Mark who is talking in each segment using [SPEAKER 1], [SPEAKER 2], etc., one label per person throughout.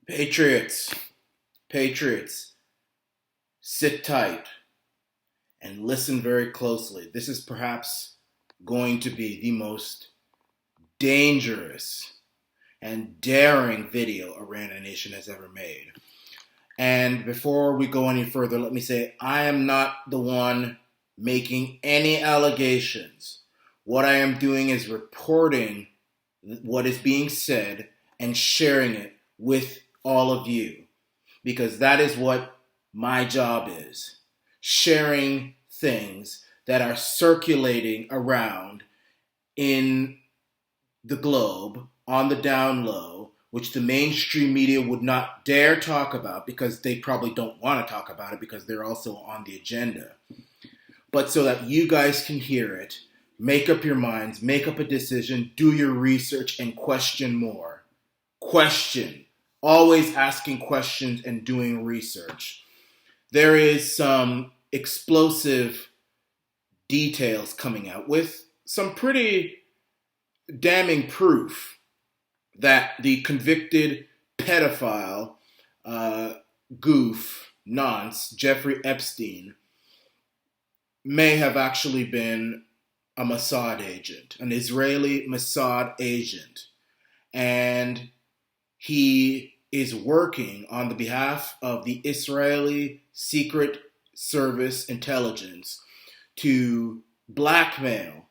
[SPEAKER 1] Patriots, Patriots, sit tight and listen very closely. This is perhaps going to be the most dangerous and daring video Arana Nation has ever made. And before we go any further, let me say I am not the one making any allegations. What I am doing is reporting what is being said and sharing it with all of you, because that is what my job is. Sharing things that are circulating around in the globe on the down low, which the mainstream media would not dare talk about because they probably don't want to talk about it because they're also on the agenda. But so that you guys can hear it, make up your minds, make up a decision, do your research, and question more. Question. Always asking questions and doing research. There is some explosive details coming out with some pretty damning proof that the convicted pedophile, nonce, Jeffrey Epstein, may have actually been a Mossad agent, an Israeli Mossad agent. And he is working on the behalf of the Israeli Secret Service intelligence to blackmail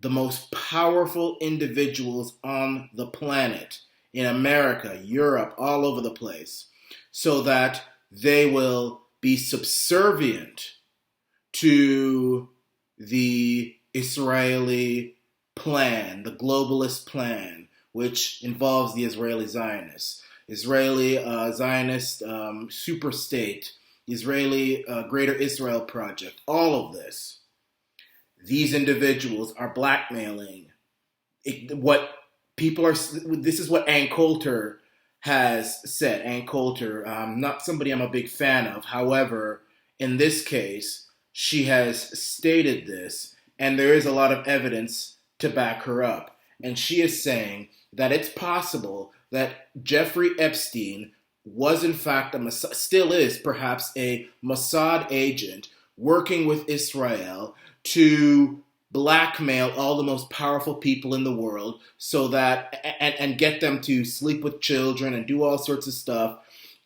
[SPEAKER 1] the most powerful individuals on the planet, in America, Europe, all over the place, so that they will be subservient to the Israeli plan, the globalist plan, which involves the Israeli Zionists, Israeli Zionist superstate, Israeli Greater Israel Project, all of this. These individuals are blackmailing. What people are. This is what Coulter has said. Coulter, not somebody I'm a big fan of. However, in this case, she has stated this, and there is a lot of evidence to back her up. And she is saying that it's possible that Jeffrey Epstein was in fact still is perhaps a Mossad agent working with Israel to blackmail all the most powerful people in the world so that and get them to sleep with children and do all sorts of stuff,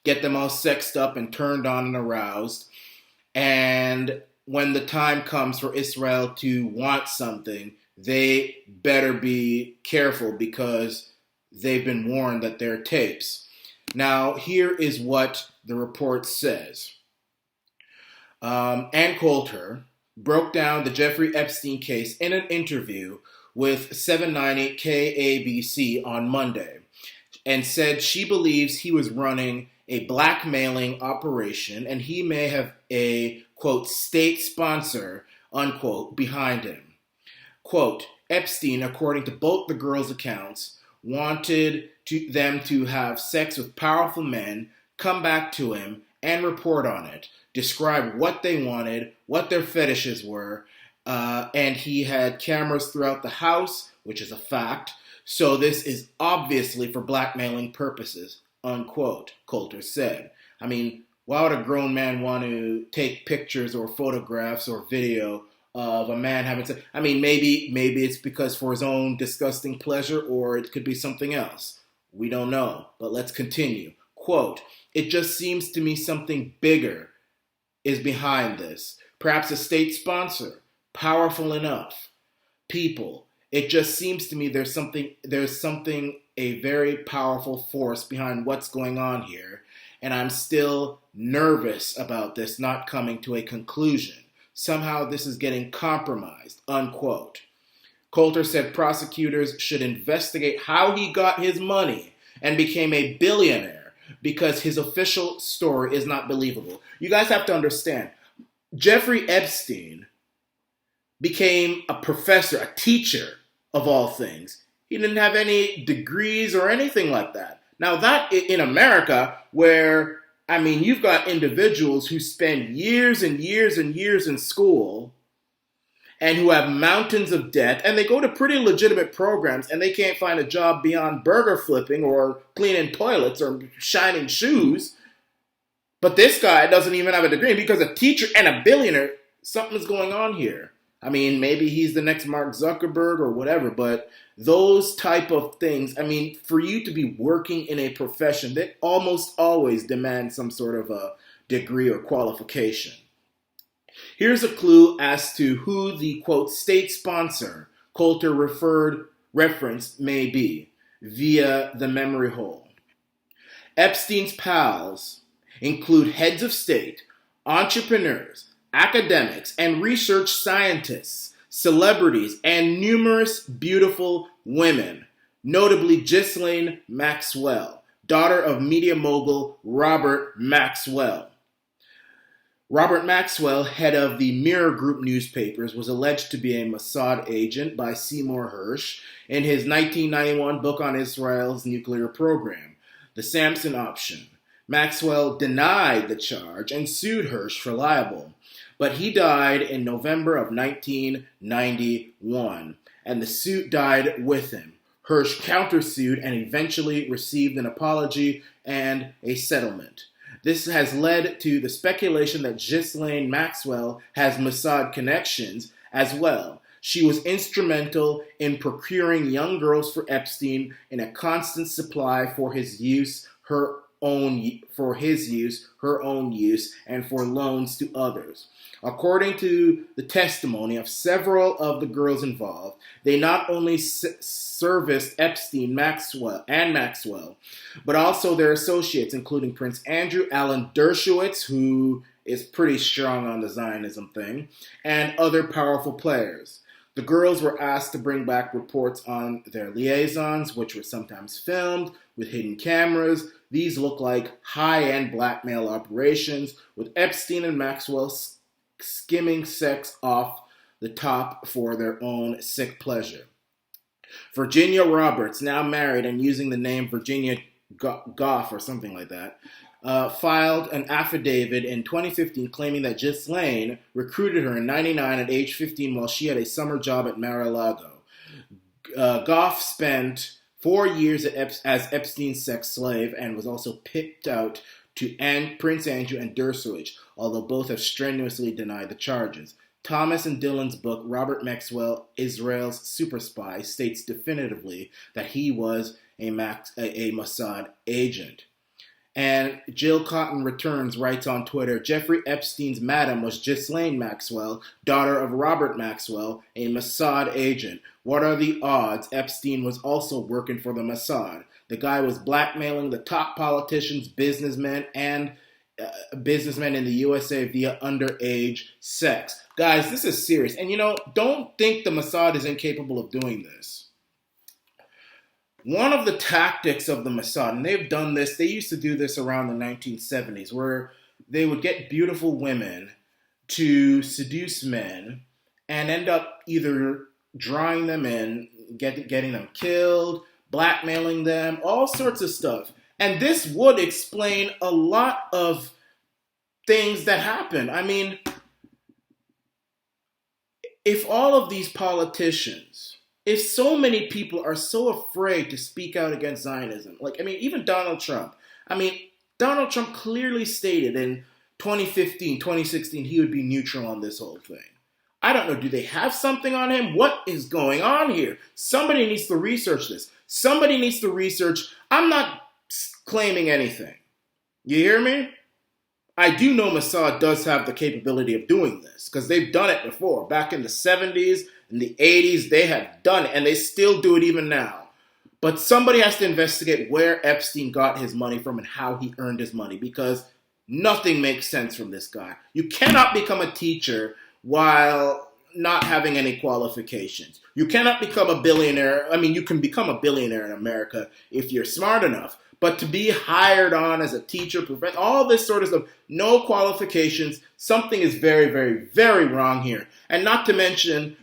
[SPEAKER 1] get them all sexed up and turned on and aroused. And when the time comes for Israel to want something, they better be careful because they've been warned that they're tapes. Now, here is what the report says. Ann Coulter broke down the Jeffrey Epstein case in an interview with 790 KABC on Monday and said she believes he was running a blackmailing operation and he may have a, quote, state sponsor, unquote, behind him. Quote, Epstein, according to both the girls' accounts, wanted them to have sex with powerful men, come back to him, and report on it, describe what they wanted, what their fetishes were, and he had cameras throughout the house, which is a fact, so this is obviously for blackmailing purposes, unquote, Coulter said. I mean, why would a grown man want to take pictures or photographs or video of a man having sex? I mean, maybe it's because for his own disgusting pleasure, or it could be something else. We don't know, but let's continue. Quote, it just seems to me something bigger is behind this. Perhaps a state sponsor, powerful enough. People, it just seems to me there's something, a very powerful force behind what's going on here, and I'm still nervous about this not coming to a conclusion. Somehow this is getting compromised, unquote. Coulter said prosecutors should investigate how he got his money and became a billionaire because his official story is not believable. You guys have to understand, Jeffrey Epstein became a professor, a teacher of all things. He didn't have any degrees or anything like that. Now that in America, where, I mean, you've got individuals who spend years and years and years in school and who have mountains of debt, and they go to pretty legitimate programs, and they can't find a job beyond burger flipping or cleaning toilets or shining shoes. But this guy doesn't even have a degree because a teacher and a billionaire, something's going on here. I mean, maybe he's the next Mark Zuckerberg or whatever, but those type of things, I mean, for you to be working in a profession, they almost always demand some sort of a degree or qualification. Here's a clue as to who the, quote, state sponsor Coulter referenced may be via the memory hole. Epstein's pals include heads of state, entrepreneurs, academics, and research scientists, celebrities, and numerous beautiful women, notably Ghislaine Maxwell, daughter of media mogul Robert Maxwell. Robert Maxwell, head of the Mirror Group newspapers, was alleged to be a Mossad agent by Seymour Hersh in his 1991 book on Israel's nuclear program, The Samson Option. Maxwell denied the charge and sued Hersh for libel, but he died in November of 1991, and the suit died with him. Hersh countersued and eventually received an apology and a settlement. This has led to the speculation that Ghislaine Maxwell has Mossad connections as well. She was instrumental in procuring young girls for Epstein in a constant supply for his use, her own use, and for loans to others. According to the testimony of several of the girls involved, they not only serviced Epstein, Maxwell, but also their associates, including Prince Andrew, Alan Dershowitz, who is pretty strong on the Zionism thing, and other powerful players. The girls were asked to bring back reports on their liaisons, which were sometimes filmed with hidden cameras. These look like high-end blackmail operations, with Epstein and Maxwell skimming sex off the top for their own sick pleasure. Virginia Roberts, now married and using the name Virginia Goff or something like that, filed an affidavit in 2015 claiming that Ghislaine recruited her in 1999 at age 15 while she had a summer job at Mar-a-Lago. Goff spent 4 years as Epstein's sex slave and was also picked out to Prince Andrew and Dershowitz, although both have strenuously denied the charges. Thomas and Dylan's book, Robert Maxwell, Israel's Super Spy, states definitively that he was a Mossad agent. And Jill Cotton Returns writes on Twitter, Jeffrey Epstein's madam was Ghislaine Maxwell, daughter of Robert Maxwell, a Mossad agent. What are the odds Epstein was also working for the Mossad? The guy was blackmailing the top politicians, businessmen in the USA via underage sex. Guys, this is serious. And don't think the Mossad is incapable of doing this. One of the tactics of the Mossad, and they've done this, they used to do this around the 1970s, where they would get beautiful women to seduce men and end up either drawing them in, getting them killed, blackmailing them, all sorts of stuff. And this would explain a lot of things that happen. I mean, if all of these politicians, if so many people are so afraid to speak out against Zionism, even Donald Trump. Donald Trump clearly stated in 2015, 2016, he would be neutral on this whole thing. I don't know, do they have something on him? What is going on here? Somebody needs to research this. Somebody needs to research. I'm not claiming anything. You hear me? I do know Mossad does have the capability of doing this because they've done it before. Back in the 70s, in the 80s, they have done it, and they still do it even now. But somebody has to investigate where Epstein got his money from and how he earned his money, because nothing makes sense from this guy. You cannot become a teacher while not having any qualifications. You cannot become a billionaire. You can become a billionaire in America if you're smart enough. But to be hired on as a teacher, professor, all this sort of stuff, no qualifications, something is very, very, very wrong here. And not to mention,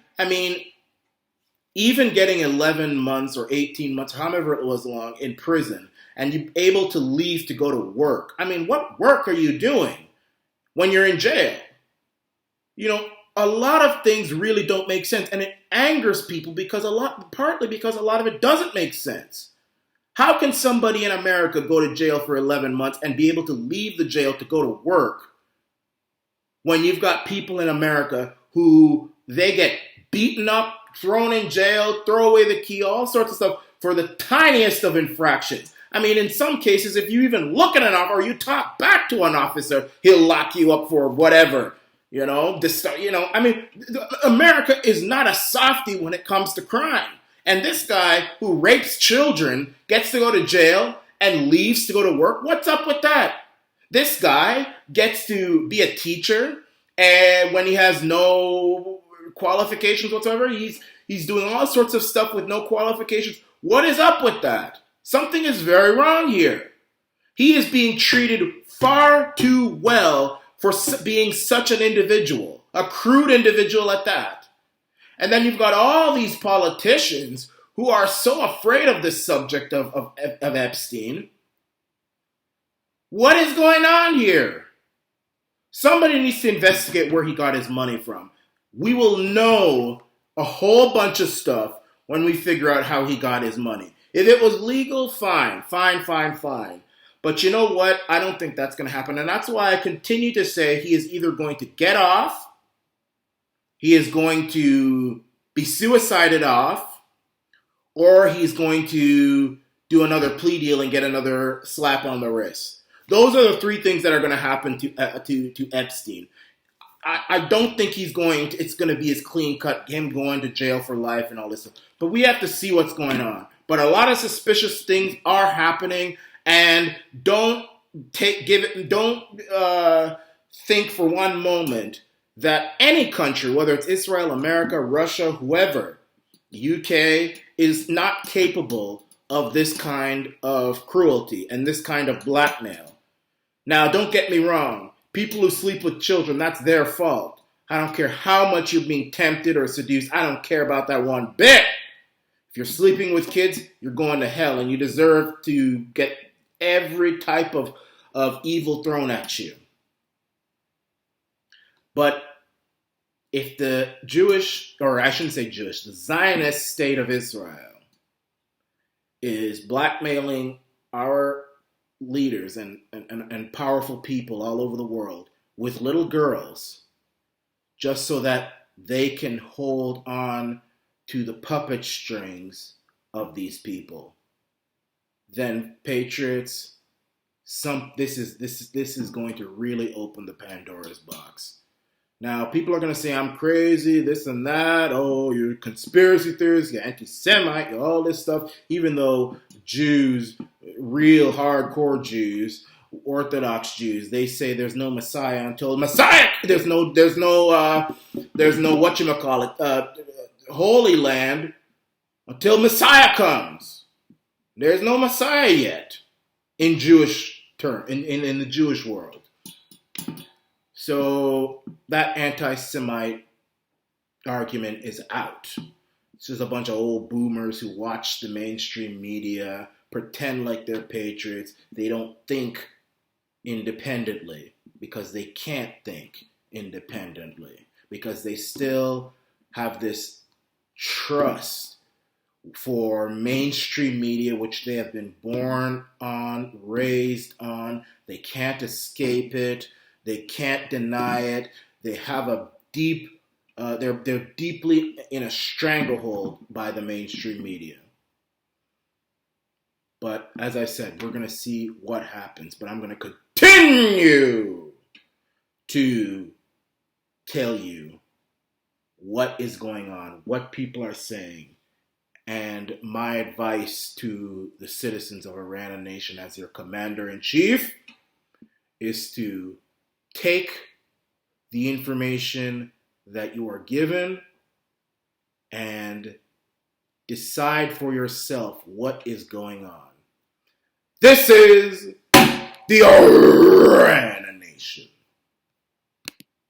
[SPEAKER 1] even getting 11 months or 18 months, however it was long, in prison, and you're able to leave to go to work. What work are you doing when you're in jail? a lot of things really don't make sense, and it angers people partly because a lot of it doesn't make sense. How can somebody in America go to jail for 11 months and be able to leave the jail to go to work when you've got people in America who they get beaten up, thrown in jail, throw away the key, all sorts of stuff for the tiniest of infractions? I mean, in some cases, if you even look at an officer or you talk back to an officer, he'll lock you up for whatever. America is not a softie when it comes to crime. And this guy who rapes children gets to go to jail and leaves to go to work. What's up with that? This guy gets to be a teacher, and when he has no qualifications whatsoever, he's doing all sorts of stuff with no qualifications. What is up with that? Something is very wrong here. He is being treated far too well for being such an individual, a crude individual at that. And then you've got all these politicians who are so afraid of this subject of Epstein. What is going on here? Somebody needs to investigate where he got his money from. We will know a whole bunch of stuff when we figure out how he got his money. If it was legal, fine. But you know what? I don't think that's going to happen. And that's why I continue to say he is either going to get off, he is going to be suicided off, or he's going to do another plea deal and get another slap on the wrist. Those are the three things that are going to happen to Epstein. I don't think it's going to be as clean cut, him going to jail for life and all this stuff. But we have to see what's going on. But a lot of suspicious things are happening, and don't think for one moment that any country, whether it's Israel, America, Russia, whoever, UK, is not capable of this kind of cruelty and this kind of blackmail. Now, don't get me wrong. People who sleep with children, that's their fault. I don't care how much you're being tempted or seduced. I don't care about that one bit. If you're sleeping with kids, you're going to hell, and you deserve to get every type of evil thrown at you. But if the the Zionist state of Israel is blackmailing our leaders and powerful people all over the world with little girls just so that they can hold on to the puppet strings of these people, then patriots, this is going to really open the Pandora's box. Now, people are going to say I'm crazy, this and that. Oh, you're conspiracy theorists, you're anti-Semite, you're all this stuff. Even though Jews, real hardcore Jews, Orthodox Jews, they say there's no Messiah until Messiah. There's no whatchamacallit, Holy Land until Messiah comes. There's no Messiah yet in Jewish term in the Jewish world. So that anti-Semite argument is out. It's just a bunch of old boomers who watch the mainstream media, pretend like they're patriots. They don't think independently because they can't think independently because they still have this trust for mainstream media, which they have been born on, raised on. They can't escape it. They can't deny it. They have a deep, they're deeply in a stranglehold by the mainstream media. But as I said, we're going to see what happens. But I'm going to continue to tell you what is going on, what people are saying, and my advice to the citizens of Arana Nation as your commander-in-chief is to take the information that you are given and decide for yourself what is going on. This is the Arana Nation.